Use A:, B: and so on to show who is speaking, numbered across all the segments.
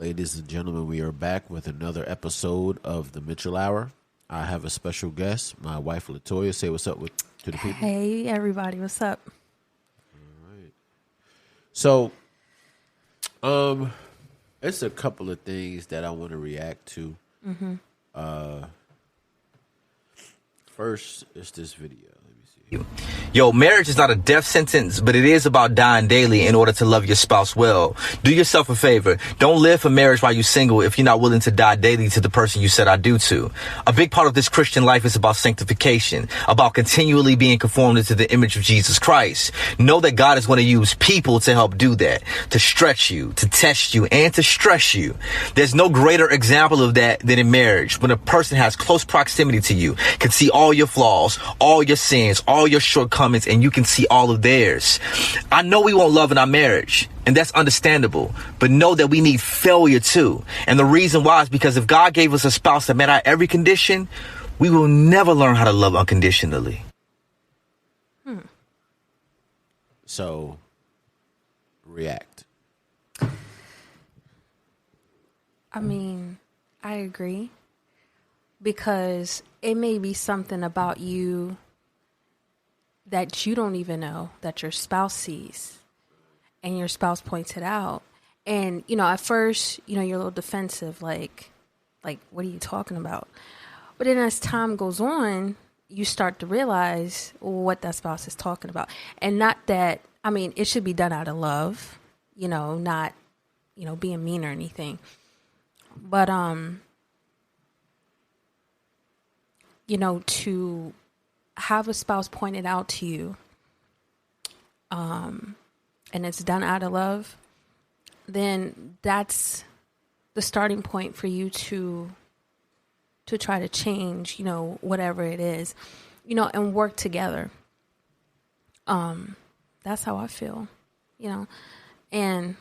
A: Ladies and gentlemen, we are back with another episode of the Mitchell Hour. I have a special guest, my wife Latoya. Say what's up to the people.
B: Hey, everybody, what's up?
A: All right. So, it's a couple of things that I want to react to. First, it's this video. Let me see.
C: Yo, marriage is not a death sentence, but it is about dying daily in order to love your spouse well. Do yourself a favor. Don't live for marriage while you're single if you're not willing to die daily to the person you said I do to. A big part of this Christian life is about sanctification, about continually being conformed into the image of Jesus Christ. Know that God is going to use people to help do that, to stretch you, to test you, and to stress you. There's no greater example of that than in marriage, when a person has close proximity to you, can see all your flaws, all your sins, all your shortcomings, and you can see all of theirs. I know we won't love in our marriage, and that's understandable, but know that we need failure too. And the reason why is because if God gave us a spouse that met our every condition, we will never learn how to love unconditionally.
A: So, react.
B: I mean, I agree, because it may be something about you that you don't even know that your spouse sees, and your spouse points it out. And, at first, you're a little defensive, like, what are you talking about? But then as time goes on, you start to realize what that spouse is talking about. And not that, it should be done out of love, not, being mean or anything. But, to have a spouse point it out to you, and it's done out of love, then that's the starting point for you to try to change, whatever it is, and work together. That's how I feel, and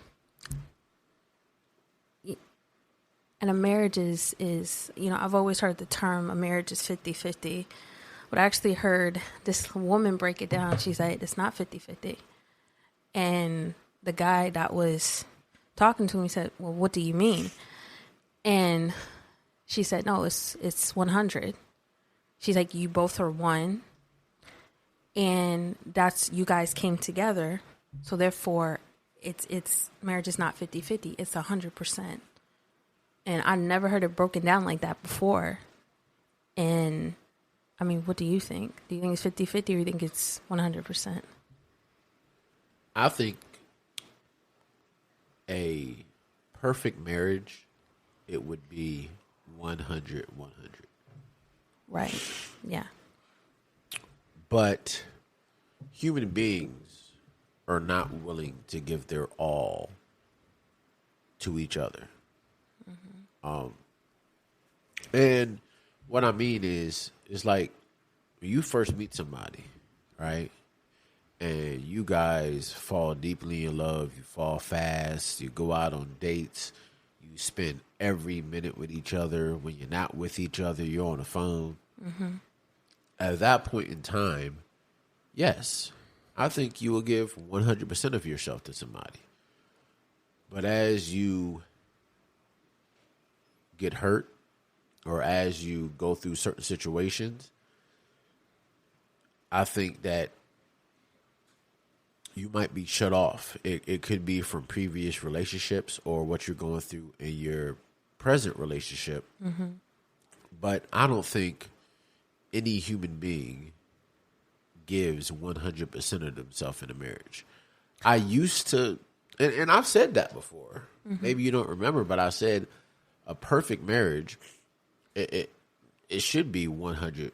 B: a marriage is, I've always heard the term a marriage is 50-50. But I actually heard this woman break it down. She said, it's not 50-50. And the guy that was talking to me said, well, what do you mean? And she said, no, it's 100. She's like, you both are one. And that's, you guys came together. So therefore, it's marriage is not 50-50. It's 100%. And I never heard it broken down like that before. And what do you think? Do you think it's 50-50 or you think it's 100%?
A: I think a perfect marriage, it would be 100-100.
B: Right. Yeah.
A: But human beings are not willing to give their all to each other. And what I mean is, it's like when you first meet somebody, right? And you guys fall deeply in love, you fall fast, you go out on dates, you spend every minute with each other. When you're not with each other, you're on the phone. At that point in time, yes, I think you will give 100% of yourself to somebody. But as you get hurt, or as you go through certain situations, I think that you might be shut off. It could be from previous relationships or what you're going through in your present relationship. But I don't think any human being gives 100% of themselves in a marriage. I used to, and I've said that before. Maybe you don't remember, but I said a perfect marriage, it should be 100-100.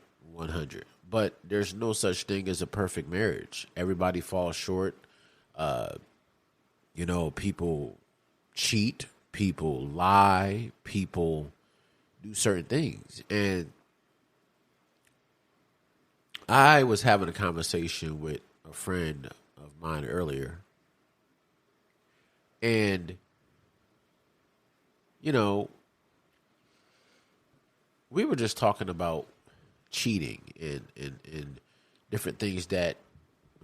A: But there's no such thing as a perfect marriage. Everybody falls short. People cheat, people lie, people do certain things. And I was having a conversation with a friend of mine earlier. And, we were just talking about cheating and different things that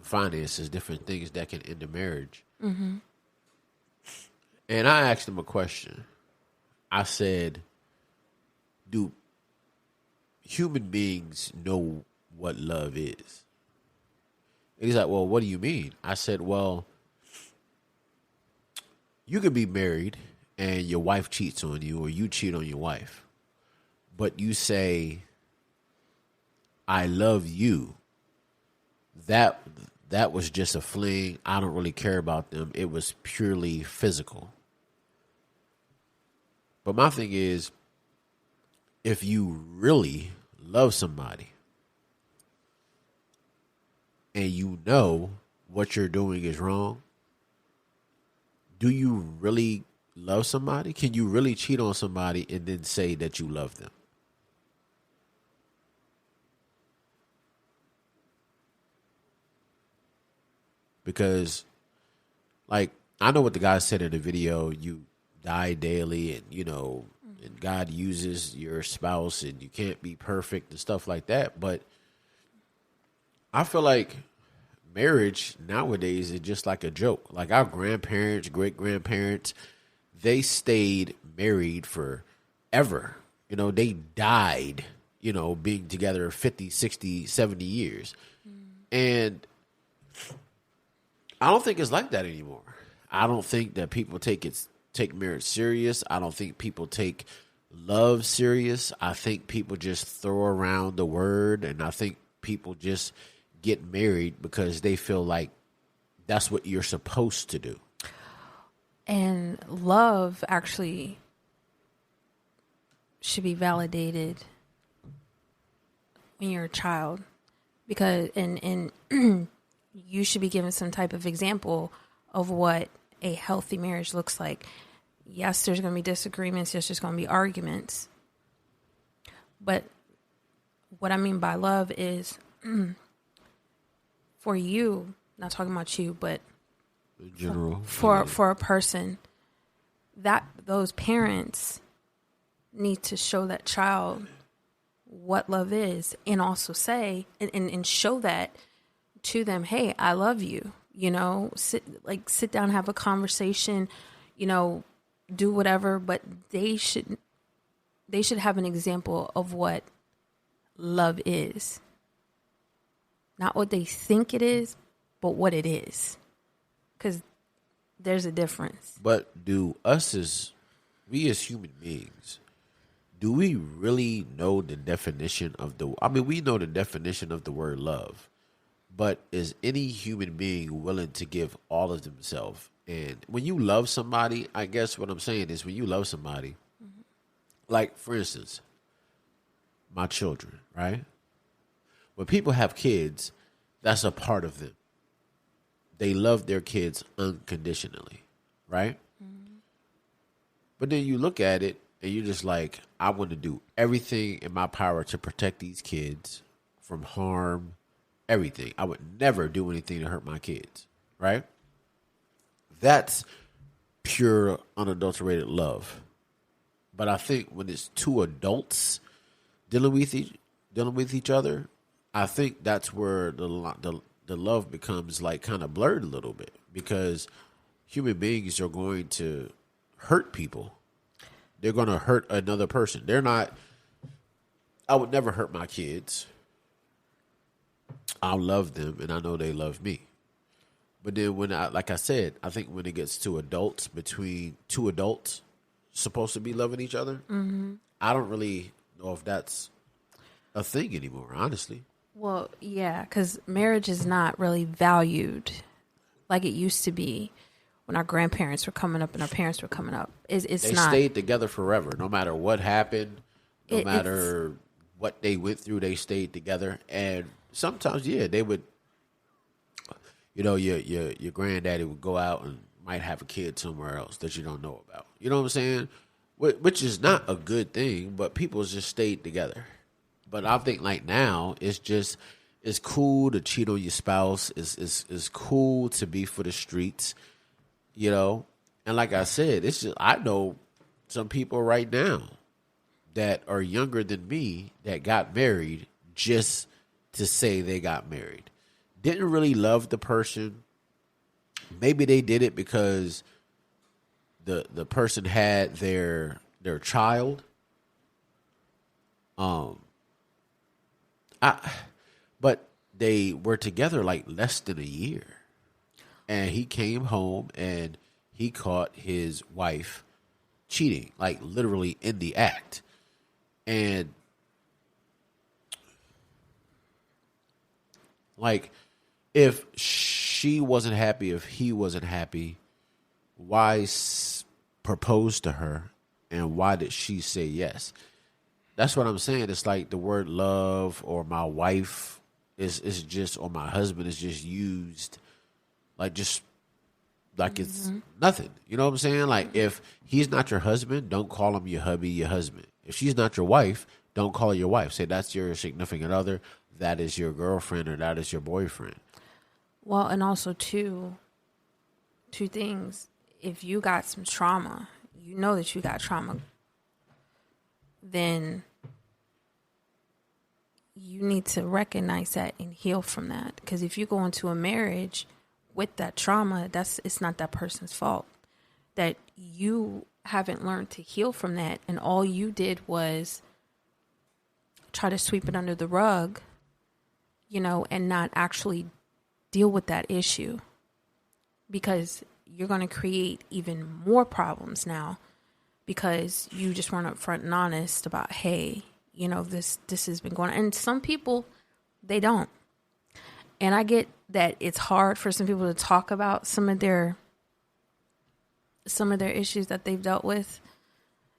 A: finances, different things that can end a marriage. And I asked him a question. I said, do human beings know what love is? And he's like, well, what do you mean? I said, well, you could be married and your wife cheats on you or you cheat on your wife, but you say, I love you. That was just a fling. I don't really care about them. It was purely physical. But my thing is, if you really love somebody and you know what you're doing is wrong, do you really love somebody? Can you really cheat on somebody and then say that you love them? Because, like, I know what the guy said in the video, you die daily and, and God uses your spouse and you can't be perfect and stuff like that. But I feel like marriage nowadays is just like a joke. Like our grandparents, great-grandparents, they stayed married forever. They died, being together 50, 60, 70 years. And I don't think it's like that anymore. I don't think that people take marriage serious. I don't think people take love serious. I think people just throw around the word, and I think people just get married because they feel like that's what you're supposed to do.
B: And love actually should be validated when you're a child, because and you should be given some type of example of what a healthy marriage looks like. Yes, there's going to be disagreements. Yes, there's going to be arguments. But what I mean by love is for you, not talking about you, but
A: in general,
B: for a person, that those parents need to show that child what love is, and also say and show that to them. Hey, I love you. Sit down, have a conversation, do whatever, but they should have an example of what love is. Not what they think it is, but what it is. Because there's a difference.
A: But we as human beings, do we really know the definition of we know the definition of the word love, but is any human being willing to give all of themselves? And when you love somebody, I guess what I'm saying is when you love somebody, like, for instance, my children, right? When people have kids, that's a part of them. They love their kids unconditionally, right? But then you look at it and you're just like, I want to do everything in my power to protect these kids from harm, everything. I would never do anything to hurt my kids, right? That's pure, unadulterated love. But I think when it's two adults dealing with each other, I think that's where the love becomes like kind of blurred a little bit, because human beings are going to hurt people. They're going to hurt another person. I would never hurt my kids. I love them and I know they love me. But then like I said, I think when it gets to adults, between two adults supposed to be loving each other, I don't really know if that's a thing anymore, honestly.
B: Well, yeah, because marriage is not really valued like it used to be when our grandparents were coming up and our parents were coming up. They
A: stayed together forever. No matter what happened, no matter what they went through, they stayed together. And sometimes, they would, your granddaddy would go out and might have a kid somewhere else that you don't know about. You know what I'm saying? Which is not a good thing, but people just stayed together. But I think like now it's cool to cheat on your spouse. It's cool to be for the streets, And like I said, I know some people right now that are younger than me that got married just to say they got married. Didn't really love the person. Maybe they did it because the person had their their child. But they were together like less than a year, and he came home and he caught his wife cheating, like literally in the act. And like, if she wasn't happy, if he wasn't happy, why propose to her, and why did she say yes? That's what I'm saying. It's like the word love or my wife is just, or my husband is just used like just like it's nothing. You know what I'm saying? Like, if he's not your husband, don't call him your hubby, your husband. If she's not your wife, don't call her your wife. Say that's your significant other, that is your girlfriend, or that is your boyfriend.
B: Well, and also two things. If you got some trauma, you know that you got trauma, then you need to recognize that and heal from that. Because if you go into a marriage with that trauma, it's not that person's fault. That you haven't learned to heal from that, and all you did was try to sweep it under the rug, and not actually deal with that issue, because you're going to create even more problems now, because you just weren't upfront and honest about, hey, this has been going on. And some people, they don't. And I get that it's hard for some people to talk about some of their issues that they've dealt with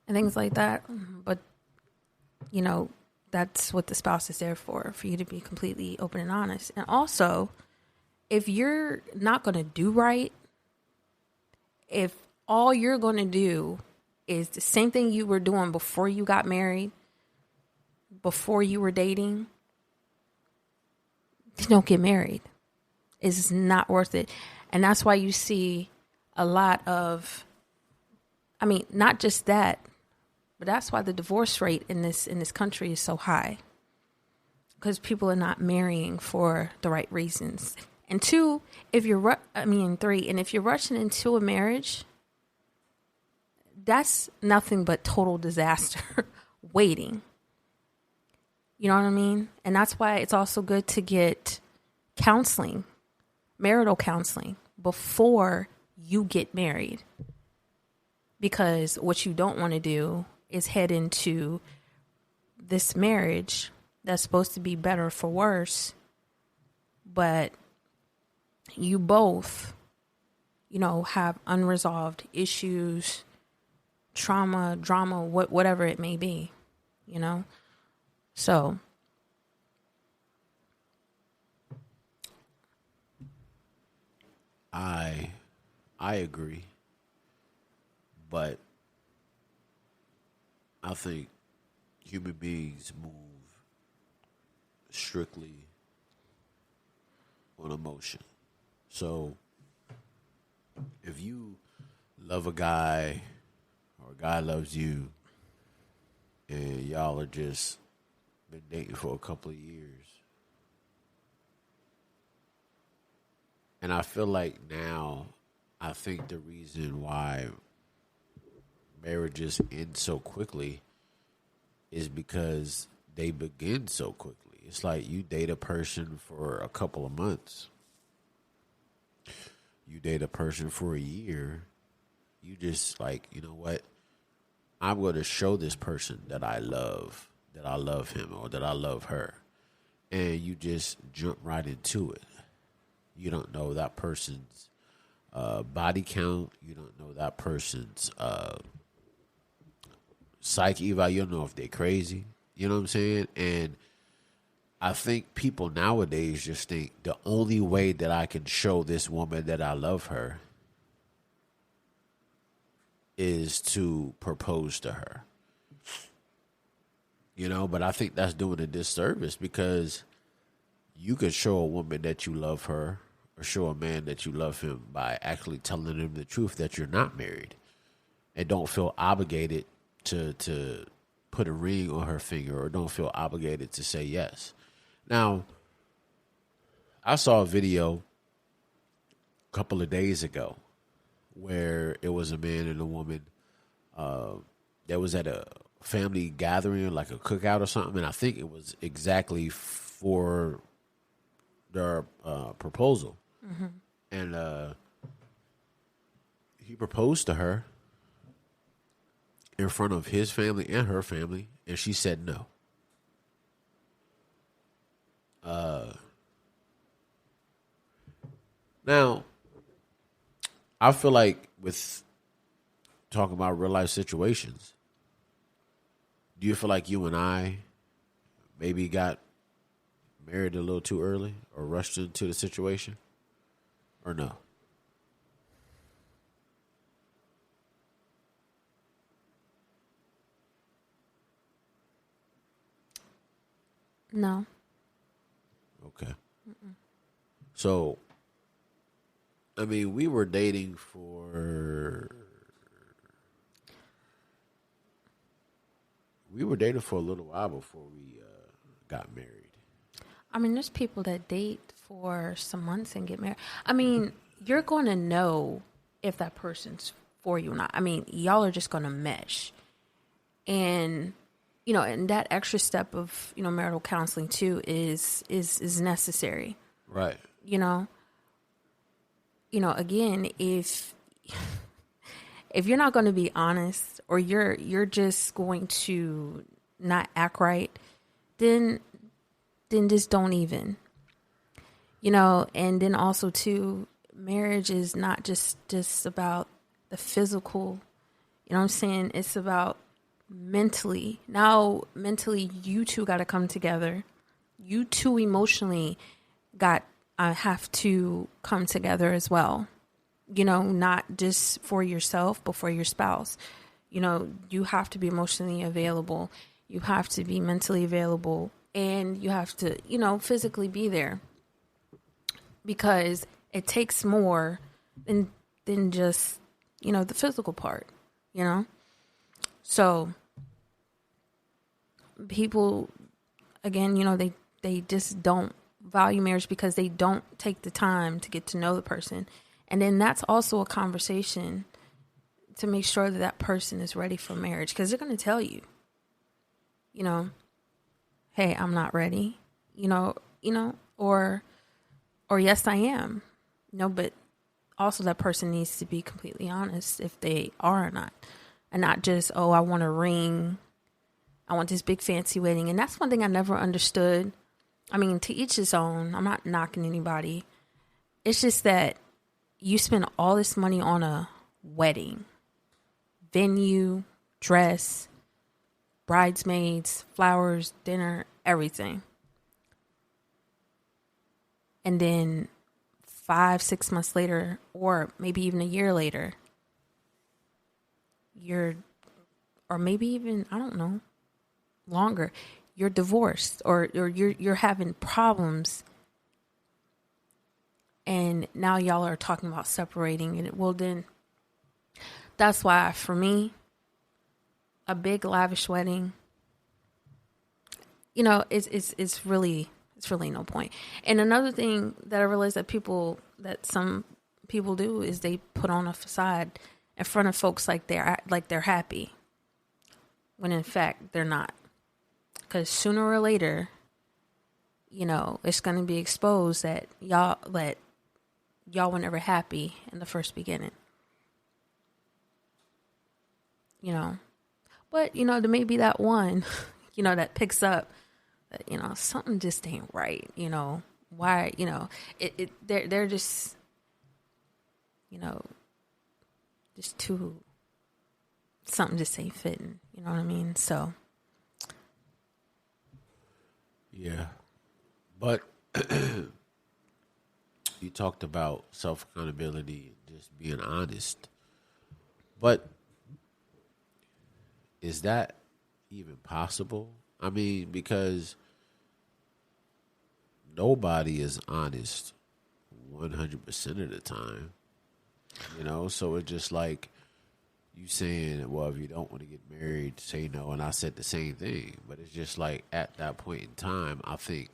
B: and things like that. But, that's what the spouse is there for you to be completely open and honest. And also, if you're not going to do right, if all you're going to do is the same thing you were doing before you got married, before you were dating, don't get married. It's not worth it. And that's why you see a lot of, not just that, but that's why the divorce rate in this country is so high. Because people are not marrying for the right reasons. And two, three, and if you're rushing into a marriage, that's nothing but total disaster waiting. You know what I mean? And that's why it's also good to get counseling, marital counseling, before you get married. Because what you don't want to do is head into this marriage that's supposed to be better for worse, but you both, have unresolved issues, trauma, drama, whatever it may be, So,
A: I agree, but I think human beings move strictly on emotion. So, if you love a guy, or a guy loves you, and y'all are just been dating for a couple of years, and I feel like now, I think the reason why marriages end so quickly is because they begin so quickly. It's like you date a person for a couple of months. You date a person for a year. You just like, you know what? I'm going to show this person that I love him, or that I love her. And you just jump right into it. You don't know that person's body count. You don't know that person's psych eval. You don't know if they're crazy. You know what I'm saying? And I think people nowadays just think the only way that I can show this woman that I love her is to propose to her. But I think that's doing a disservice, because you could show a woman that you love her, or show a man that you love him, by actually telling him the truth that you're not married, and don't feel obligated to put a ring on her finger, or don't feel obligated to say yes. Now, I saw a video a couple of days ago where it was a man and a woman that was at a family gathering, like a cookout or something, and I think it was exactly for their proposal. And he proposed to her in front of his family and her family, and she said no. Now, I feel like with talking about real life situations, do you feel like you and I maybe got married a little too early or rushed into the situation, or no?
B: No.
A: Okay. So, I mean, we were dating for a little while before we got married.
B: I mean, there's people that date for some months and get married. I mean, you're going to know if that person's for you or not. I mean, y'all are just going to mesh. And, you know, and that extra step of, you know, marital counseling too is necessary.
A: Right.
B: You know, again, if you're not going to be honest, or you're just going to not act right, then just don't even, you know. And then also too, marriage is not just about the physical, you know what I'm saying? It's about mentally. Now, mentally, you two got to come together. You two emotionally have to come together as well. You know, not just for yourself, but for your spouse. You know, you have to be emotionally available. You have to be mentally available. And you have to, you know, physically be there. Because it takes more than just, you know, the physical part, you know? So, people, again, you know, they just don't value marriage because they don't take the time to get to know the person. And then that's also a conversation to make sure that that person is ready for marriage, because they're going to tell you, you know, hey, I'm not ready, you know, or yes, I am. No, but also that person needs to be completely honest if they are or not, and not just, oh, I want a ring, I want this big fancy wedding. And that's one thing I never understood. I mean, to each his own. I'm not knocking anybody. It's just that you spend all this money on a wedding, venue, dress, bridesmaids, flowers, dinner, everything. And then 5-6 months later, or maybe even a year later, or maybe even, I don't know, longer, you're divorced, or you're having problems. And now y'all are talking about separating. And well, then that's why, for me, a big lavish wedding, you know, it's really no point. And another thing that I realized that some people do is they put on a facade in front of folks like they're happy, when in fact they're not. Because sooner or later, you know, it's going to be exposed that y'all were never happy in the first beginning. You know, but, you know, there may be that one, you know, that picks up that, you know, something just ain't right. You know, why, you know, they're just, you know, just too, something just ain't fitting. You know what I mean? So.
A: Yeah. But you talked about self-accountability and just being honest. But is that even possible? I mean, because nobody is honest 100% of the time, you know? So it's just like you saying, well, if you don't want to get married, say no. And I said the same thing. But it's just like at that point in time, I think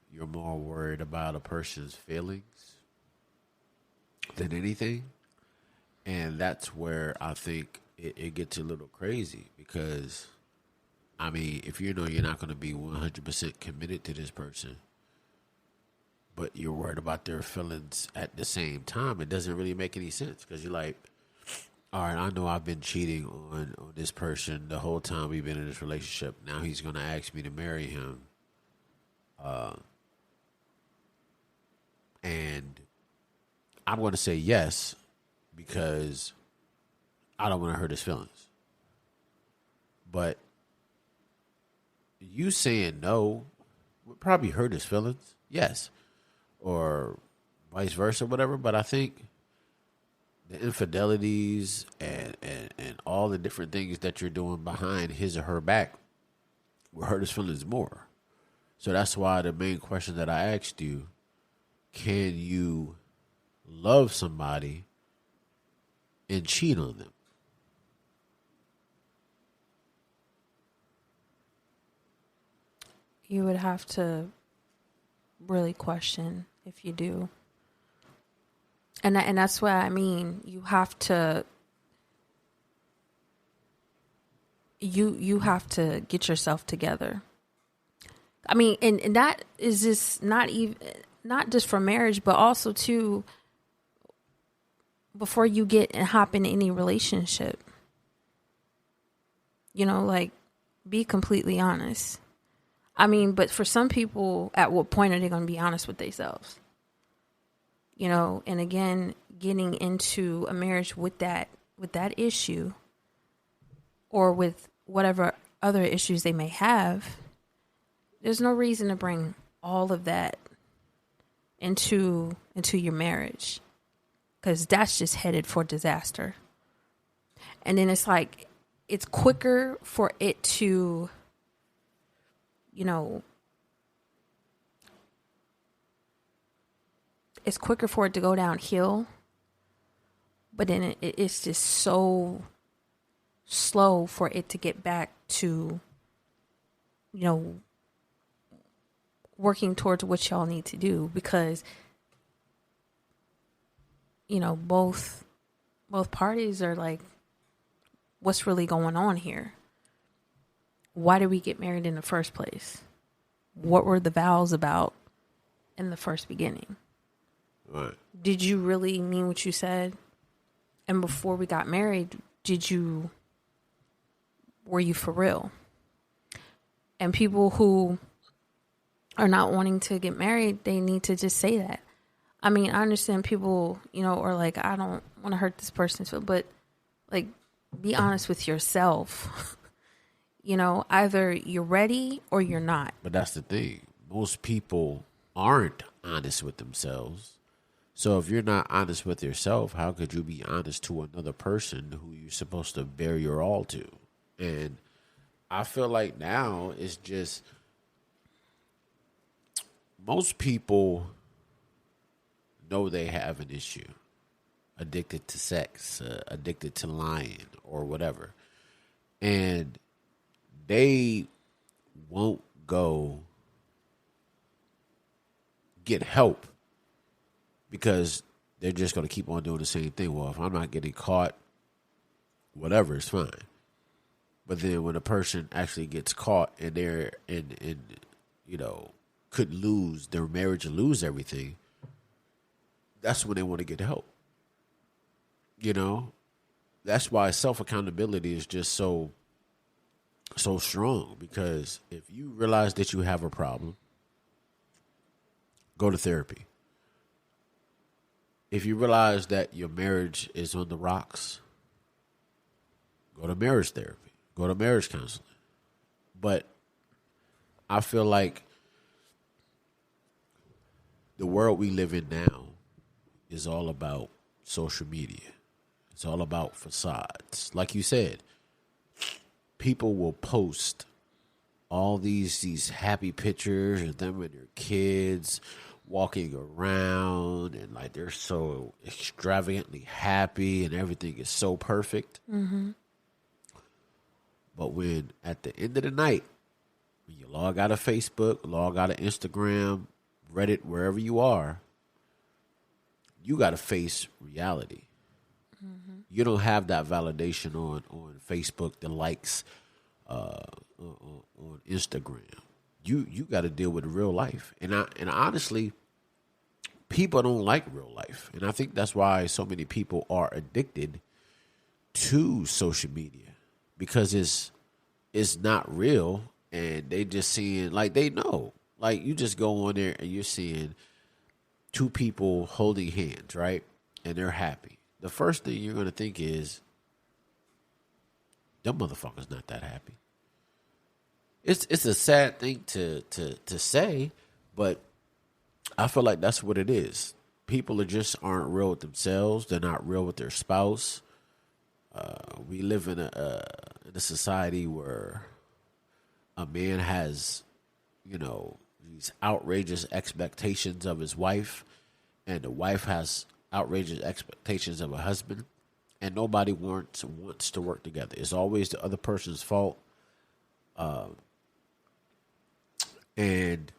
A: you're more worried about a person's feelings than anything. And that's where I think it gets a little crazy because, I mean, if you know you're not going to be 100% committed to this person, but you're worried about their feelings at the same time, it doesn't really make any sense because you're like, all right, I know I've been cheating on this person the whole time we've been in this relationship. Now he's going to ask me to marry him. And I'm going to say yes because I don't want to hurt his feelings. But you saying no would probably hurt his feelings. Yes. Or vice versa, whatever. But I think the infidelities and all the different things that you're doing behind his or her back will hurt his feelings more. So that's why the main question that I asked you, can you love somebody and cheat on them?
B: You would have to really question if you do. And that's what I mean. You have to you have to get yourself together. I mean, and that is just not just for marriage, but also too before you get and hop in any relationship. You know, like, be completely honest. I mean, but for some people, at what point are they going to be honest with themselves? You know, and again, getting into a marriage with that issue or with whatever other issues they may have, there's no reason to bring all of that into your marriage, because that's just headed for disaster. And then it's like, it's quicker for it to, you know, it's quicker for it to go downhill, but then it's just so slow for it to get back to, you know, working towards what y'all need to do, because, you know, both parties are like, what's really going on here? Why did we get married in the first place? What were the vows about in the first beginning?
A: Right.
B: Did you really mean what you said? And before we got married, were you for real? And people who are not wanting to get married, they need to just say that. I mean, I understand people, you know, are like, I don't want to hurt this person, but like, be honest with yourself. You know, either you're ready or you're not.
A: But that's the thing. Most people aren't honest with themselves. So if you're not honest with yourself, how could you be honest to another person who you're supposed to bear your all to? And I feel like now it's just, most people know they have an issue. Addicted to sex, addicted to lying, or whatever. And they won't go get help because they're just going to keep on doing the same thing. Well, if I'm not getting caught, whatever, it's fine. But then when a person actually gets caught and they're in you know, could lose their marriage and lose everything, that's when they want to get help. You know, that's why self-accountability is just so strong, because if you realize that you have a problem, go to therapy. If you realize that your marriage is on the rocks, go to marriage therapy, go to marriage counseling. But I feel like the world we live in now is all about social media. It's all about facades. Like you said, people will post all these happy pictures of them and their kids walking around, and like they're so extravagantly happy and everything is so perfect.
B: Mm-hmm.
A: But when at the end of the night, when you log out of Facebook, log out of Instagram, Reddit, wherever you are, you got to face reality. You don't have that validation on Facebook, the likes on Instagram. You got to deal with real life, and honestly, people don't like real life, and I think that's why so many people are addicted to social media, because it's not real, and they just seeing, like, they know, like, you just go on there and you're seeing two people holding hands, right, and they're happy. The first thing you're gonna think is, them motherfuckers not that happy. It's a sad thing to say, but I feel like that's what it is. People aren't real with themselves. They're not real with their spouse. We live in a society where a man has, these outrageous expectations of his wife, and the wife has outrageous expectations of a husband, and nobody wants to work together. It's always the other person's fault. And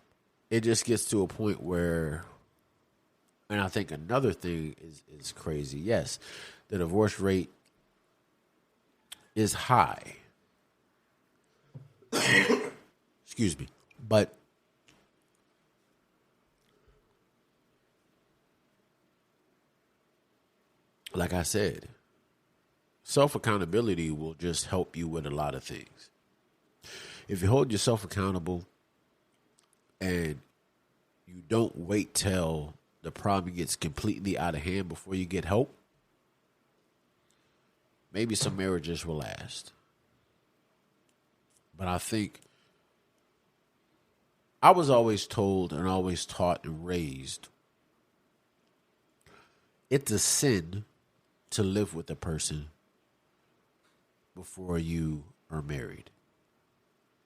A: it just gets to a point where, and I think another thing is crazy. Yes, the divorce rate is high. Excuse me. But like I said, self-accountability will just help you with a lot of things. If you hold yourself accountable and you don't wait till the problem gets completely out of hand before you get help, maybe some marriages will last. But I think I was always told and always taught and raised, it's a sin to live with a person before you are married.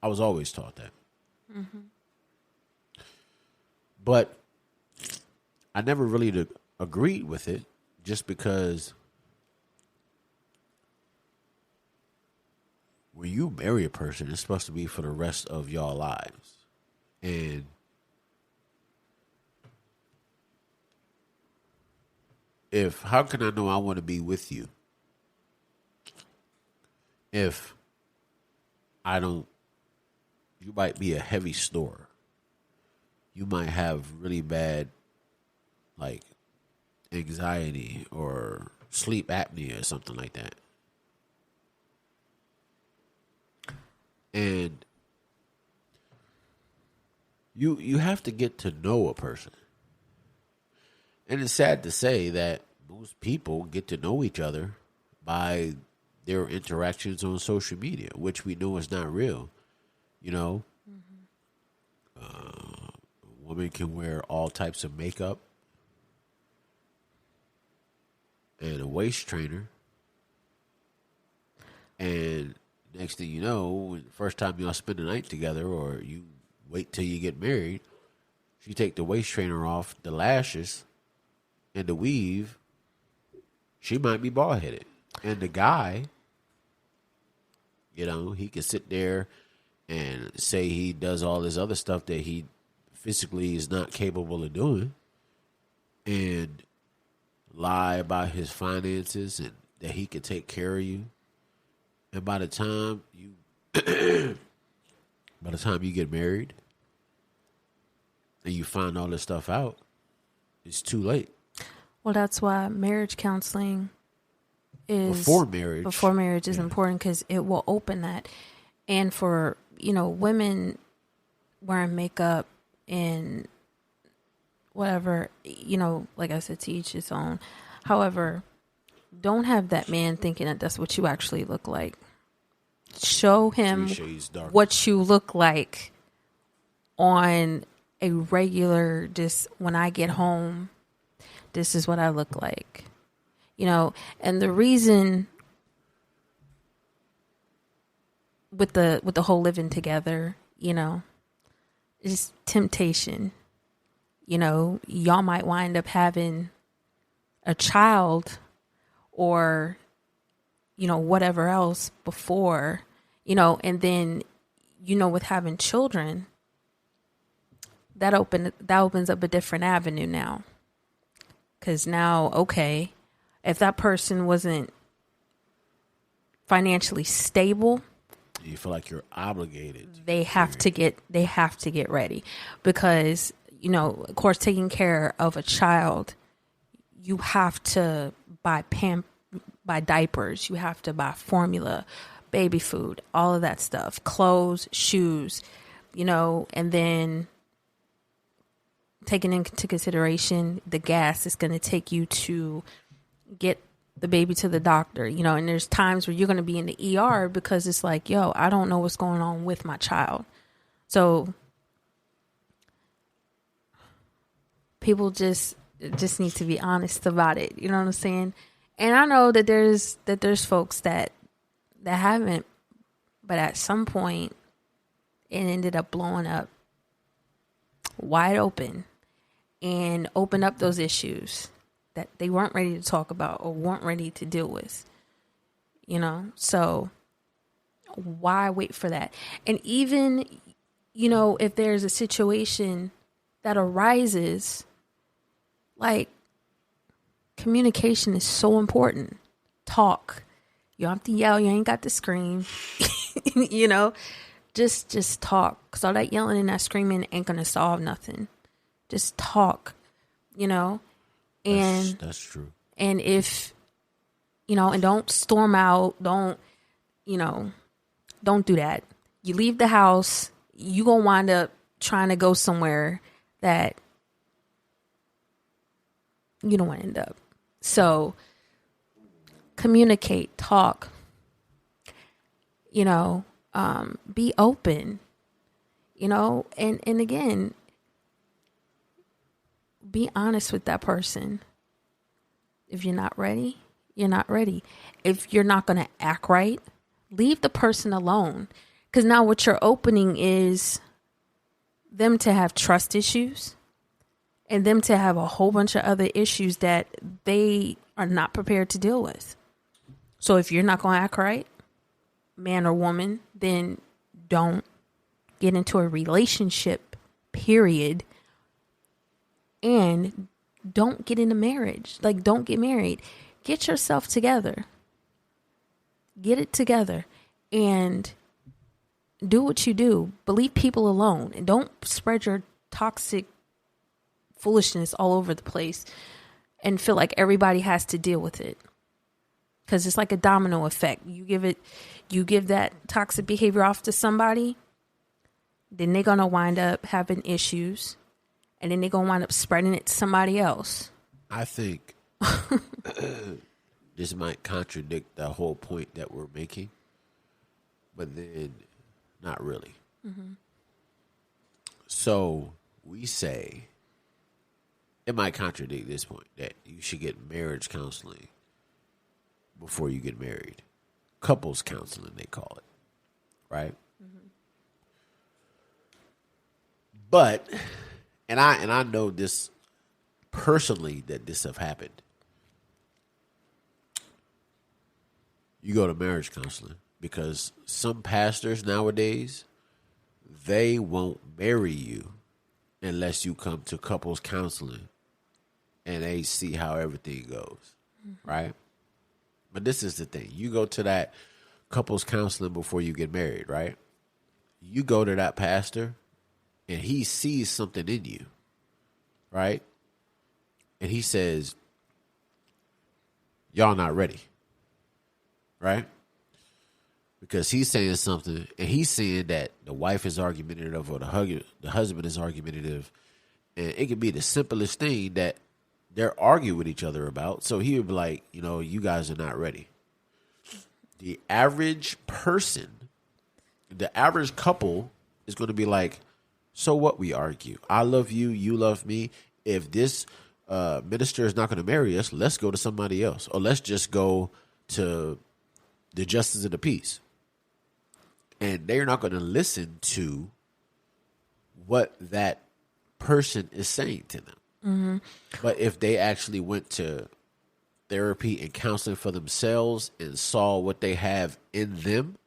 A: I was always taught that. Mm-hmm. But I never really agreed with it, just because when you marry a person, it's supposed to be for the rest of y'all lives. And how can I know I want to be with you if I don't? You might be a heavy snorer. You might have really bad, like, anxiety or sleep apnea or something like that. And you have to get to know a person. And it's sad to say that most people get to know each other by their interactions on social media, which we know is not real. A woman can wear all types of makeup and a waist trainer, and next thing you know, the first time y'all spend the night together, or you wait till you get married, she take the waist trainer off, the lashes, and the weave. She might be bald headed, and the guy, he can sit there and say he does all this other stuff that he physically is not capable of doing, and lie about his finances and that he can take care of you. And by the time you get married and you find all this stuff out, it's too late.
B: Well, that's why marriage counseling is
A: before marriage
B: is important, because it will open that. And for women wearing makeup and whatever, like I said, to each his own. However, don't have that man thinking that that's what you actually look like. Show him what you look like on a regular, just when I get home, this is what I look like. And the reason with the whole living together, is temptation. Y'all might wind up having a child or, whatever else before, and then, with having children, that opens up a different avenue now. 'Cause now, okay, if that person wasn't financially stable,
A: You feel like you're obligated.
B: they have to get ready, because, you know, of course, taking care of a child, you have to buy diapers, you have to buy formula, baby food, all of that stuff, clothes, shoes, you know, and then taking into consideration the gas it's going to take you to get the baby to the doctor, you know, and there's times where you're going to be in the ER because it's like, yo, I don't know what's going on with my child. So people just need to be honest about it. You know what I'm saying? And I know that there's folks that haven't, but at some point it ended up blowing up wide open and open up those issues that they weren't ready to talk about or weren't ready to deal with, you know? So why wait for that? And even, you know, if there's a situation that arises, like, communication is so important. Talk. You don't have to yell. You ain't got to scream. You know, just talk. Because all that yelling and that screaming ain't going to solve nothing. Just talk, you know. And
A: that's true.
B: And if, you know, and don't storm out. Don't do that. You leave the house, you going to wind up trying to go somewhere that you don't want to end up. So communicate, talk, you know, be open, you know, and again, be honest with that person. If you're not ready, you're not ready. If you're not going to act right, leave the person alone. Because now what you're opening is them to have trust issues and them to have a whole bunch of other issues that they are not prepared to deal with. So if you're not going to act right, man or woman, then don't get into a relationship, period. And don't get into marriage. Like, don't get married. Get yourself together. Get it together. And do what you do. But leave people alone. And don't spread your toxic foolishness all over the place and feel like everybody has to deal with it. Because it's like a domino effect. You give that toxic behavior off to somebody, then they're going to wind up having issues. And then they're going to wind up spreading it to somebody else.
A: I think this might contradict the whole point that we're making, but then not really. Mm-hmm. So we say it might contradict this point that you should get marriage counseling before you get married. Couples counseling, they call it. Right? Mm-hmm. But... And I know this personally, that this have happened. You go to marriage counseling because some pastors nowadays, they won't marry you unless you come to couples counseling and they see how everything goes, right? But this is the thing. You go to that couples counseling before you get married, right? You go to that pastor and he sees something in you, right? And he says, y'all not ready, right? Because he's saying something, and he's saying that the wife is argumentative or the husband is argumentative. And it could be the simplest thing that they're arguing with each other about. So he would be like, you know, you guys are not ready. The average person, the average couple is going to be like, so what, we argue. I love you, you love me. If this minister is not going to marry us, let's go to somebody else. Or let's just go to the justice of the peace. And they're not going to listen to what that person is saying to them. Mm-hmm. But if they actually went to therapy and counseling for themselves and saw what they have in them,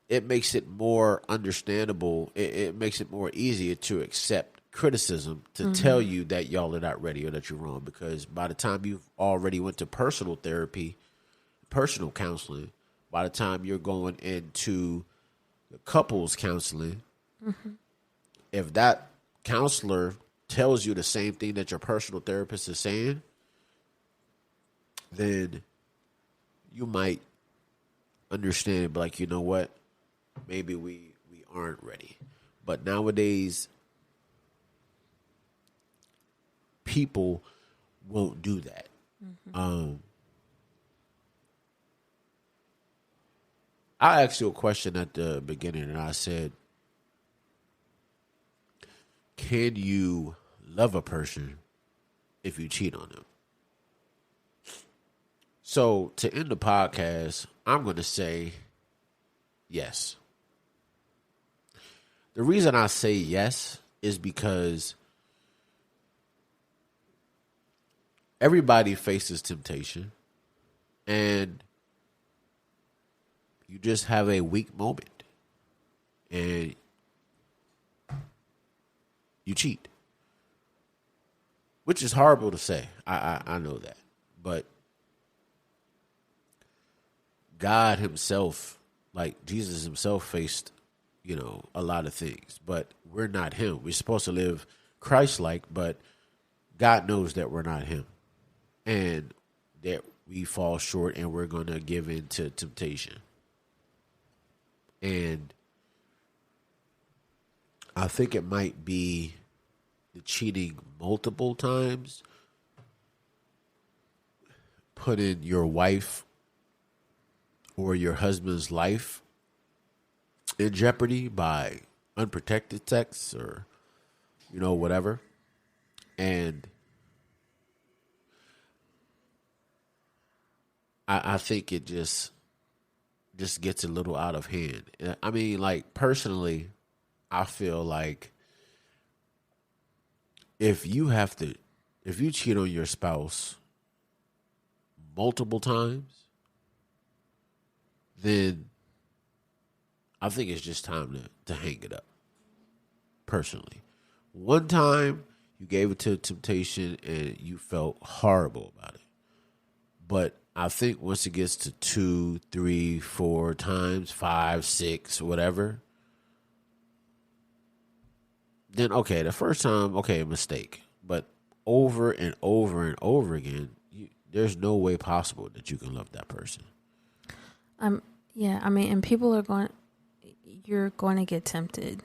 A: it makes it more understandable. It makes it more easier to accept criticism to tell you that y'all are not ready or that you're wrong, because by the time you've already went to personal therapy, personal counseling, by the time you're going into the couples counseling, if that counselor tells you the same thing that your personal therapist is saying, then you might understand, but like, you know what, maybe we aren't ready. But nowadays, people won't do that. I asked you a question at the beginning, and I said, can you love a person if you cheat on them? So to end the podcast, I'm going to say yes. The reason I say yes is because everybody faces temptation, and you just have a weak moment and you cheat, which is horrible to say. I know that, but God himself, like Jesus himself, faced, a lot of things, but we're not him. We're supposed to live Christ-like, but God knows that we're not him, and that we fall short, and we're going to give in to temptation. And I think it might be the cheating multiple times, putting your wife or your husband's life in jeopardy by unprotected sex or, whatever. And I think it just gets a little out of hand. I mean, like, personally, I feel like if you cheat on your spouse multiple times, then I think it's just time to hang it up. Personally, one time you gave it to temptation and you felt horrible about it, but I think once it gets to 2, 3, 4 times, 5, 6, whatever, then okay, the first time, okay, mistake. But over and over and over again, there's no way possible that you can love that person.
B: Yeah, I mean, and you're going to get tempted.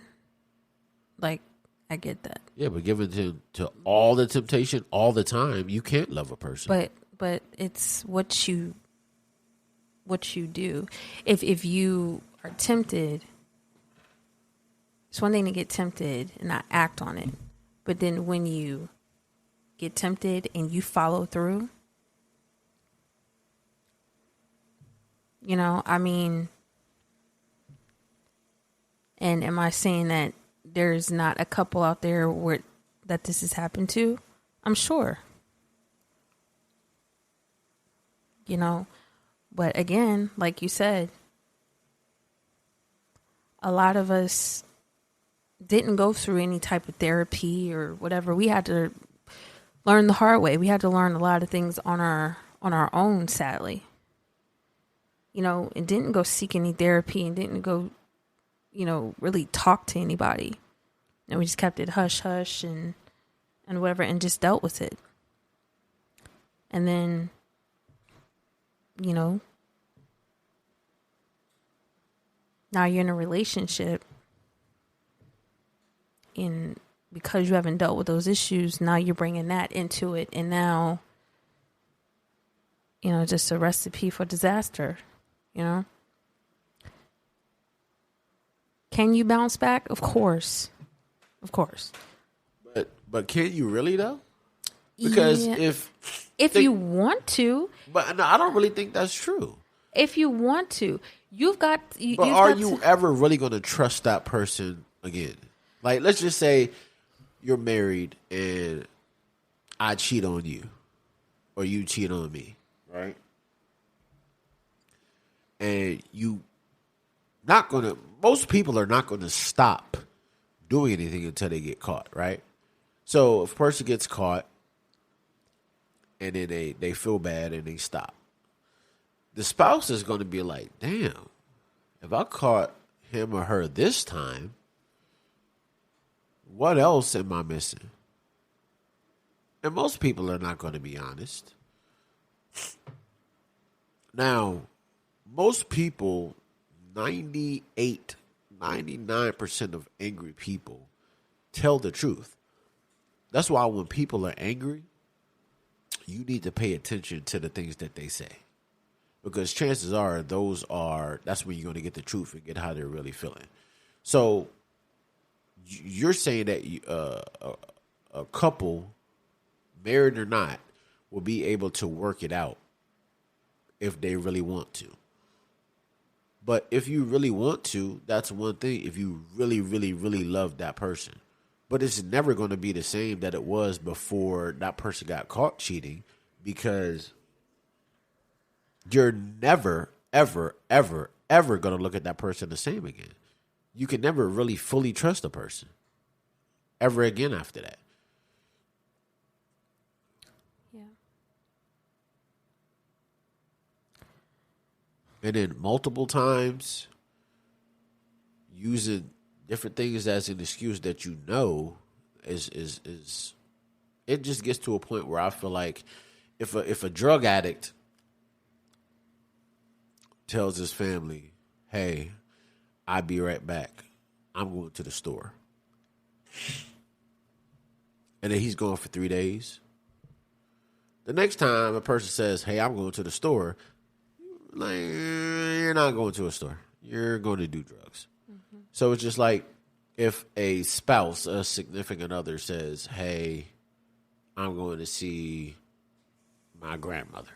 B: Like, I get that.
A: Yeah, but given to all the temptation all the time, you can't love a person.
B: But it's what you do. If you are tempted, it's one thing to get tempted and not act on it. But then when you get tempted and you follow through, I mean, and am I saying that there's not a couple out there that this has happened to? I'm sure. But again, like you said, a lot of us didn't go through any type of therapy or whatever. We had to learn the hard way. We had to learn a lot of things on our own, sadly. And didn't go seek any therapy and didn't go, really talk to anybody. And we just kept it hush hush and whatever, and just dealt with it. And then, now you're in a relationship, and because you haven't dealt with those issues, now you're bringing that into it, and now, just a recipe for disaster, Can you bounce back? Of course.
A: But can you really though? Because
B: if you want to,
A: but no, I don't really think that's true.
B: If you want to,
A: But are you ever really going to trust that person again? Like, let's just say you're married and I cheat on you, or you cheat on me, right? And most people are not going to stop doing anything until they get caught, right? So if a person gets caught and then they feel bad and they stop, the spouse is going to be like, damn, if I caught him or her this time, what else am I missing? And most people are not going to be honest. Now, most people, 98, 99% of angry people tell the truth. That's why when people are angry, you need to pay attention to the things that they say. Because chances are that's when you're going to get the truth and get how they're really feeling. So you're saying that a couple, married or not, will be able to work it out if they really want to. But if you really want to, that's one thing. If you really, really, really love that person. But it's never going to be the same that it was before that person got caught cheating, because you're never, ever, ever, ever going to look at that person the same again. You can never really fully trust a person ever again after that.
B: Yeah.
A: And then multiple times using different things as an excuse that you know is it just gets to a point where I feel like if a drug addict tells his family, hey, I'll be right back, I'm going to the store, and then he's gone for 3 days, the next time a person says, hey, I'm going to the store, like, you're not going to a store, you're going to do drugs. Mm-hmm. So it's just like if a spouse, a significant other, says, hey, I'm going to see my grandmother,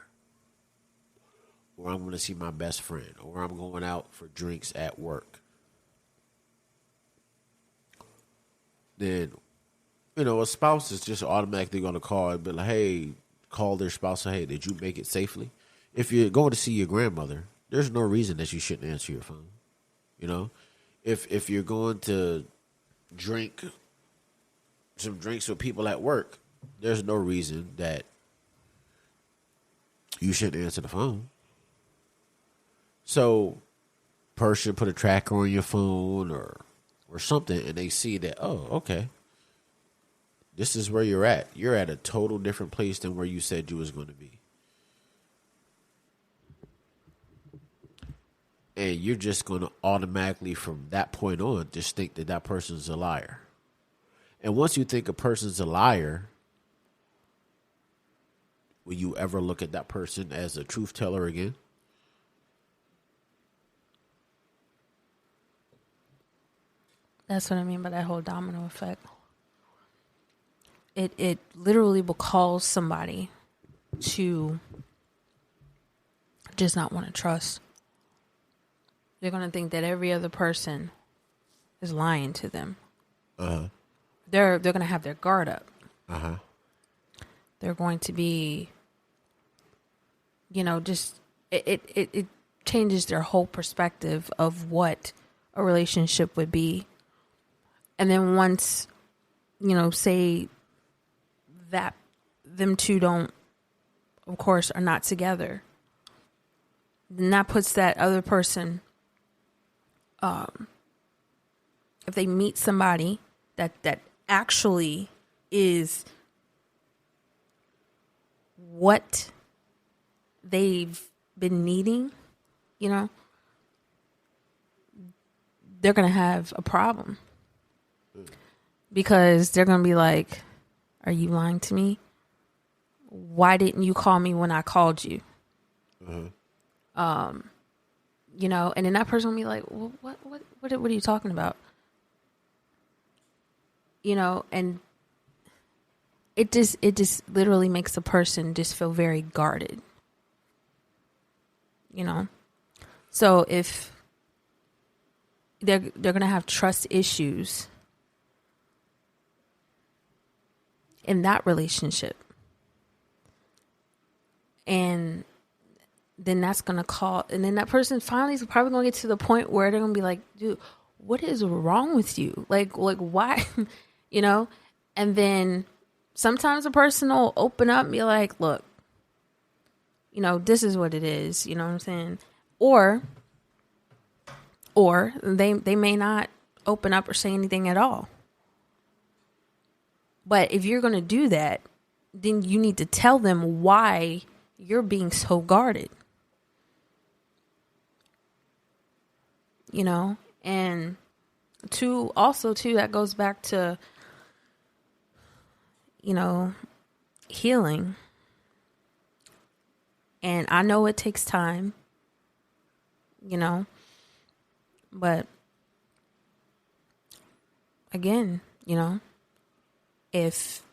A: or I'm going to see my best friend, or I'm going out for drinks at work, then, a spouse is just automatically going to call and be like, hey, call their spouse, say, hey, did you make it safely? If you're going to see your grandmother, there's no reason that you shouldn't answer your phone. If you're going to drink some drinks with people at work, there's no reason that you shouldn't answer the phone. So, person put a tracker on your phone or something, and they see that, oh, okay, this is where you're at. You're at a total different place than where you said you was going to be. And you're just going to automatically, from that point on, just think that person's a liar. And once you think a person's a liar, will you ever look at that person as a truth teller again?
B: That's what I mean by that whole domino effect. It literally will cause somebody to just not want to trust. They're going to think that every other person is lying to them.
A: Uh-huh.
B: They're going to have their guard up.
A: Uh-huh.
B: They're going to be, just it changes their whole perspective of what a relationship would be. And then once, say that them two don't, of course, are not together, then that puts that other person, if they meet somebody that actually is what they've been needing, they're going to have a problem. Because they're going to be like, are you lying to me? Why didn't you call me when I called you?
A: Uh-huh.
B: And then that person will be like, well, what are you talking about? And it just literally makes a person just feel very guarded. So if they're going to have trust issues in that relationship, and then that's going to call, and then that person finally is probably going to get to the point where they're going to be like, dude, what is wrong with you? Like why, And then sometimes a person will open up and be like, look, you know, this is what it is. You know what I'm saying? Or they may not open up or say anything at all. But if you're going to do that, then you need to tell them why you're being so guarded. You know? And that goes back to, you know, healing. And I know it takes time, you know, but again, you know, if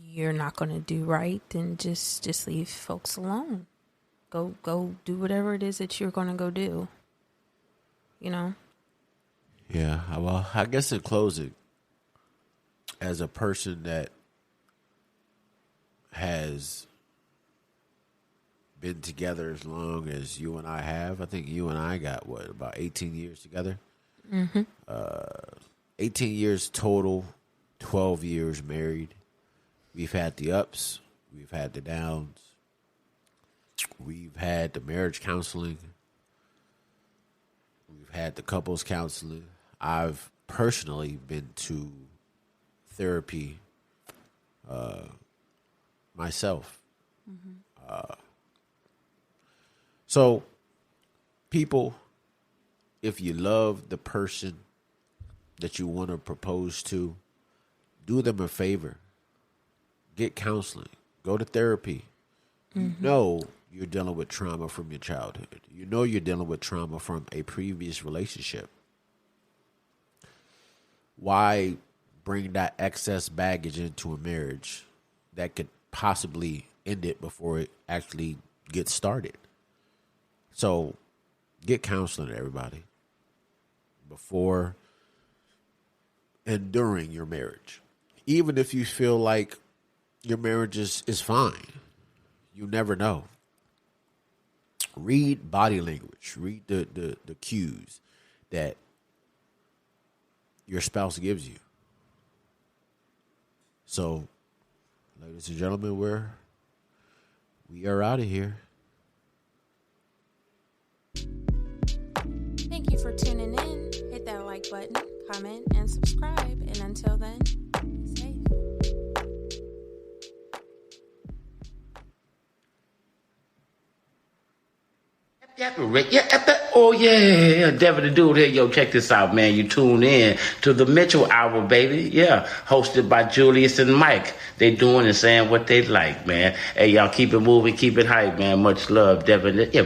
B: you're not going to do right, then just leave folks alone. Go do whatever it is that you're going to go do, you know?
A: Yeah, well, I guess in closing, as a person that has been together as long as you and I have, I think you and I got, about 18 years together? Mm-hmm. 18 years total, 12 years married. We've had the ups, we've had the downs, we've had the marriage counseling, we've had the couples counseling. I've personally been to therapy myself. Mm-hmm. So, people, if you love the person that you want to propose to, do them a favor. Get counseling. Go to therapy. Mm-hmm. You know you're dealing with trauma from your childhood. You know you're dealing with trauma from a previous relationship. Why bring that excess baggage into a marriage that could possibly end it before it actually gets started? So get counseling, everybody, before and during your marriage. Even if you feel like your marriage is fine, you never know. Read body language. Read the cues that your spouse gives you. So, ladies and gentlemen, we are out of here.
B: Thank you for tuning in. Hit that like button, comment, and subscribe. And until then, be safe.
D: Oh yeah, Devin the Dude here. Yo, check this out, man. You tune in to the Mitchell Hour, baby. Yeah, hosted by Julius and Mike. They doing and saying what they like, man. Hey, y'all keep it moving, keep it hype, man. Much love, Devin. Yeah.